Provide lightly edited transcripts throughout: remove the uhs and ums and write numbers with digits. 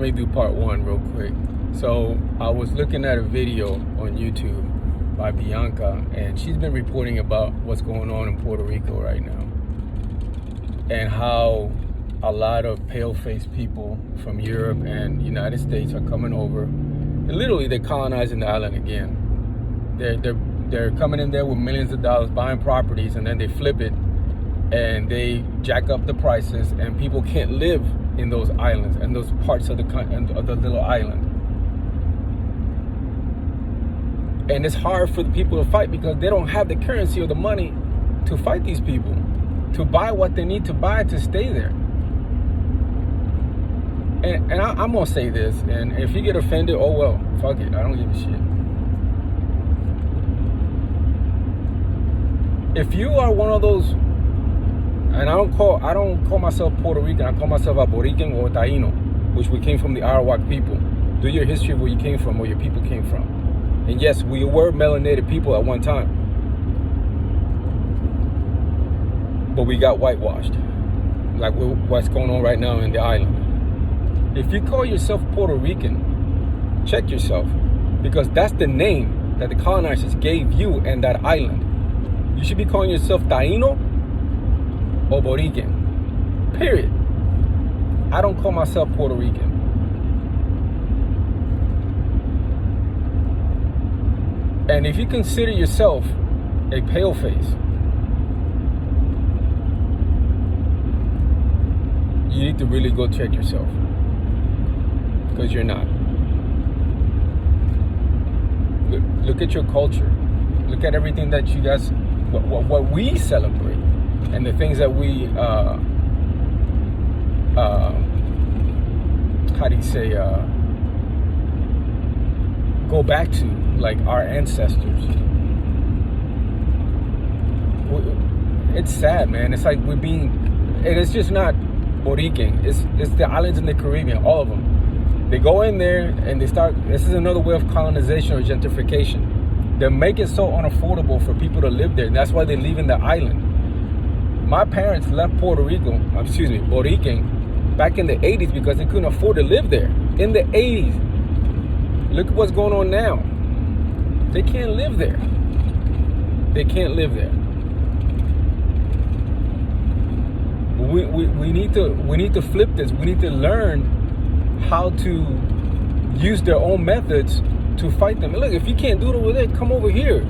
me do part one real quick. So I was looking at a video on YouTube by Bianca, and she's been reporting about what's going on in Puerto Rico right now, and how a lot of pale-faced people from Europe and United States are coming over, and literally they're colonizing the island again. They're coming in there with millions of dollars, buying properties, and then they flip it and they jack up the prices, and people can't live in those islands and those parts of the little island. And it's hard for the people to fight because they don't have the currency or the money to fight these people, to buy what they need to buy to stay there. And I'm gonna say this, and if you get offended, oh well, fuck it, I don't give a shit. If you are one of those, and I don't call myself Puerto Rican, I call myself a Boriken or Taino, which we came from the Arawak people. Do your history of where you came from, where your people came from. And yes, we were melanated people at one time, but we got whitewashed, like what's going on right now in the island. If you call yourself Puerto Rican, check yourself, because that's the name that the colonizers gave you and that island. You should be calling yourself Taino or Boriken, period. I don't call myself Puerto Rican. And if you consider yourself a paleface, you need to really go check yourself, because you're not. Look at your culture. Look at everything that you guys, what we celebrate, and the things that we, how do you say, go back to, like our ancestors. It's sad, man. It's like we're being, and it's just not Boriken. It's the islands in the Caribbean, all of them. They go in there and they start, this is another way of colonization or gentrification. They make it so unaffordable for people to live there. That's why they're leaving the island. My parents left Boriken back in the 80s because they couldn't afford to live there. In the 80s. Look at what's going on now. They can't live there. They can't live there. We need to flip this. We need to learn how to use their own methods to fight them. Look, if you can't do it over there, come over here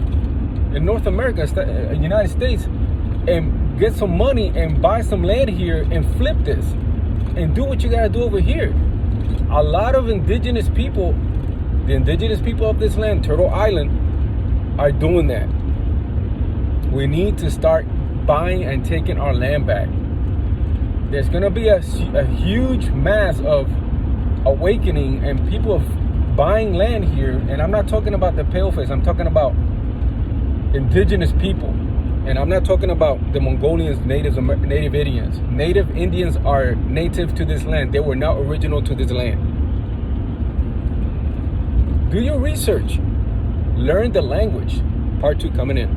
in North America, United States, and get some money and buy some land here and flip this and do what you gotta do over here. A lot of indigenous people, the indigenous people of this land, Turtle Island, are doing that. We need to start buying and taking our land back. There's gonna be a huge mass of awakening and people buying land here. And I'm not talking about the paleface, I'm talking about indigenous people. And I'm not talking about the Mongolians, native Indians. Native Indians are native to this land. They were not original to this land. Do your research. Learn the language. Part 2 coming in.